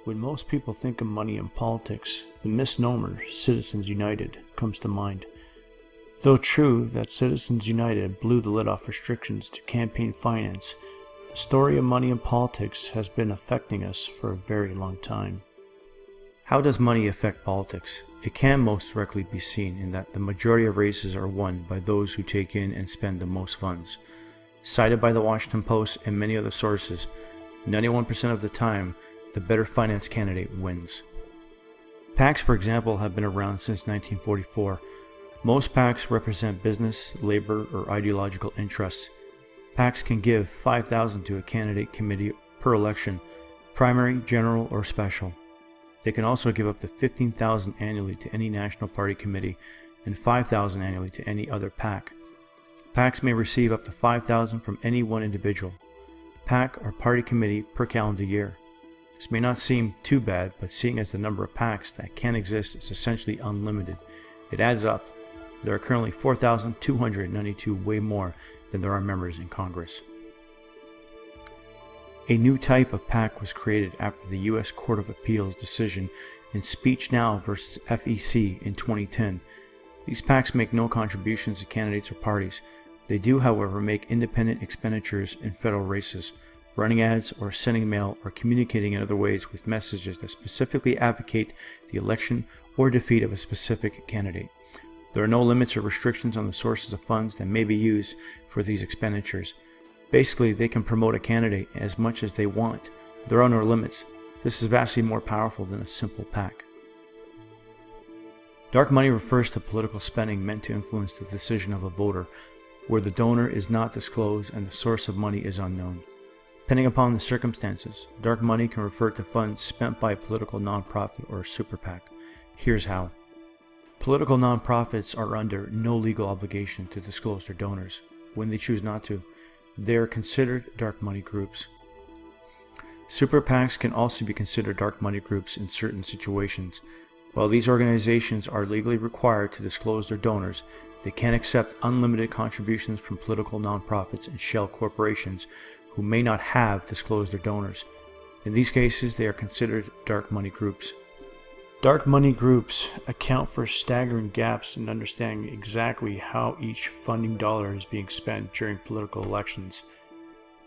When most people think of money in politics, the misnomer Citizens United comes to mind. Though true that Citizens United blew the lid off restrictions to campaign finance, the story of money in politics has been affecting us for a very long time. How does money affect politics? It can most directly be seen in that the majority of races are won by those who take in and spend the most funds. Cited by the Washington Post and many other sources, 91% of the time, the better finance candidate wins. PACs, for example, have been around since 1944. Most PACs represent business, labor, or ideological interests. PACs can give $5,000 to a candidate committee per election, primary, general, or special. They can also give up to $15,000 annually to any national party committee and $5,000 annually to any other PAC. PACs may receive up to $5,000 from any one individual, PAC or party committee per calendar year. This may not seem too bad, but seeing as the number of PACs that can exist is essentially unlimited, it adds up. There are currently 4,292, way more than there are members in Congress. A new type of PAC was created after the U.S. Court of Appeals decision in Speech Now versus FEC in 2010. These PACs make no contributions to candidates or parties. They do, however, make independent expenditures in federal races, running ads or sending mail or communicating in other ways with messages that specifically advocate the election or defeat of a specific candidate. There are no limits or restrictions on the sources of funds that may be used for these expenditures. Basically, they can promote a candidate as much as they want. There are no limits. This is vastly more powerful than a simple PAC. Dark money refers to political spending meant to influence the decision of a voter, where the donor is not disclosed and the source of money is unknown. Depending upon the circumstances, dark money can refer to funds spent by a political nonprofit or a super PAC. Here's how. Political nonprofits are under no legal obligation to disclose their donors. When they choose not to, they are considered dark money groups. Super PACs can also be considered dark money groups in certain situations. While these organizations are legally required to disclose their donors, they can accept unlimited contributions from political nonprofits and shell corporations who may not have disclosed their donors. In these cases, they are considered dark money groups. Dark money groups account for staggering gaps in understanding exactly how each funding dollar is being spent during political elections.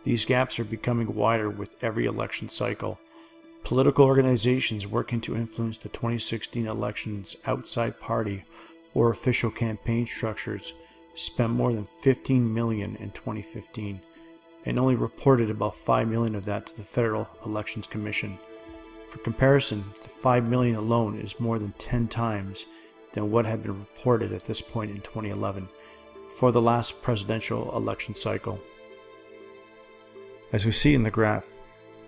These gaps are becoming wider with every election cycle. Political organizations working to influence the 2016 election's outside party or official campaign structures spent more than $15 million in 2015, and only reported about $5 million of that to the Federal Elections Commission. For comparison, the $5 million alone is more than 10 times than what had been reported at this point in 2011, for the last presidential election cycle. As we see in the graph,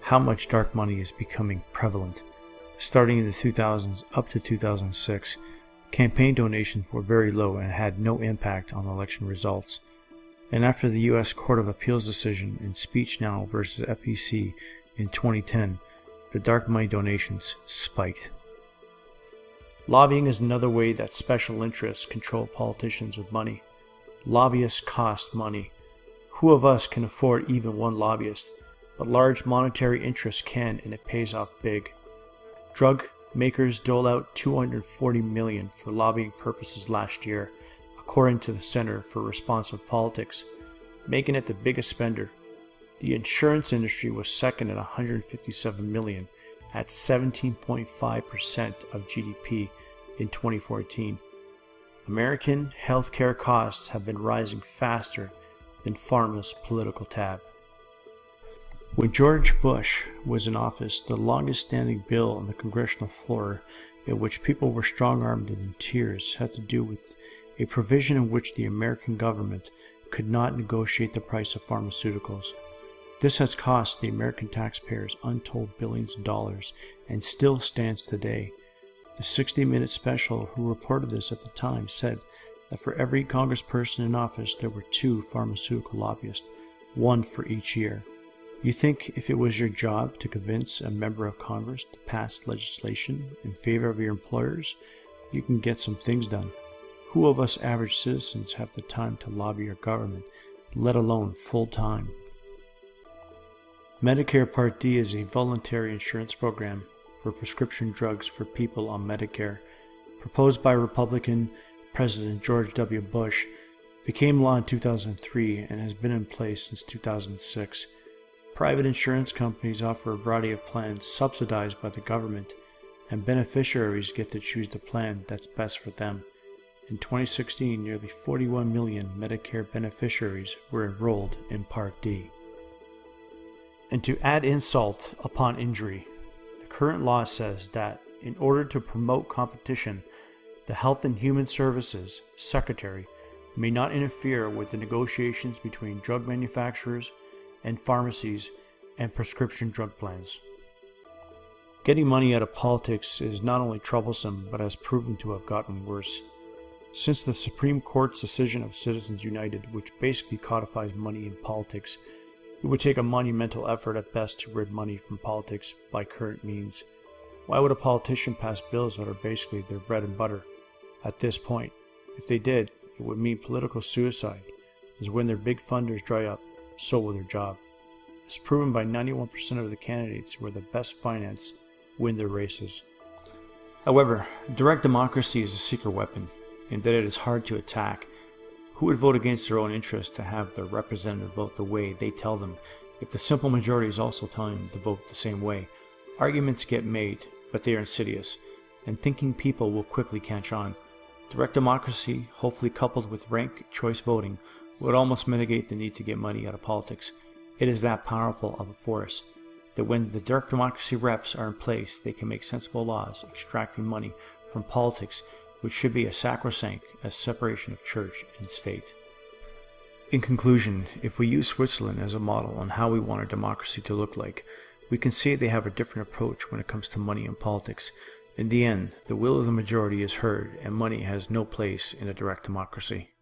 how much dark money is becoming prevalent. Starting in the 2000s up to 2006, campaign donations were very low and had no impact on election results. And after the U.S. Court of Appeals decision in Speech Now versus FEC in 2010, the dark money donations spiked. Lobbying is another way that special interests control politicians with money. Lobbyists cost money. Who of us can afford even one lobbyist? But large monetary interests can, and it pays off big. Drug makers dole out $240 million for lobbying purposes last year, according to the Center for Responsive Politics, making it the biggest spender. The insurance industry was second at $157 million, at 17.5% of GDP in 2014. American healthcare costs have been rising faster than pharma's political tab. When George Bush was in office, the longest-standing bill on the congressional floor in which people were strong-armed and in tears had to do with a provision in which the American government could not negotiate the price of pharmaceuticals. This has cost the American taxpayers untold billions of dollars and still stands today. The 60-Minute special who reported this at the time said that for every congressperson in office there were 2 pharmaceutical lobbyists, 1 for each year. You think if it was your job to convince a member of Congress to pass legislation in favor of your employers, you can get some things done. Who of us average citizens have the time to lobby your government, let alone full-time? Medicare Part D is a voluntary insurance program. were prescription drugs for people on Medicare. Proposed by Republican President George W. Bush, became law in 2003 and has been in place since 2006. Private insurance companies offer a variety of plans subsidized by the government, and beneficiaries get to choose the plan that's best for them. In 2016, nearly 41 million Medicare beneficiaries were enrolled in Part D. And to add insult upon injury, the current law says that in order to promote competition, the Health and Human Services Secretary may not interfere with the negotiations between drug manufacturers and pharmacies and prescription drug plans. Getting money out of politics is not only troublesome, but has proven to have gotten worse. Since the Supreme Court's decision of Citizens United, which basically codifies money in politics, it would take a monumental effort at best to rid money from politics by current means. Why would a politician pass bills that are basically their bread and butter? At this point, if they did, it would mean political suicide, as when their big funders dry up, so will their job. As proven by 91% of the candidates who are the best financed win their races. However, direct democracy is a secret weapon, in that it is hard to attack. Who would vote against their own interest to have their representative vote the way they tell them, if the simple majority is also telling them to vote the same way? Arguments get made, but they are insidious, and thinking people will quickly catch on. Direct democracy, hopefully coupled with ranked choice voting, would almost mitigate the need to get money out of politics. It is that powerful of a force that when the direct democracy reps are in place, they can make sensible laws extracting money from politics, which should be as sacrosanct as separation of church and state. In conclusion, if we use Switzerland as a model on how we want our democracy to look like, we can see they have a different approach when it comes to money and politics. In the end, the will of the majority is heard, and money has no place in a direct democracy.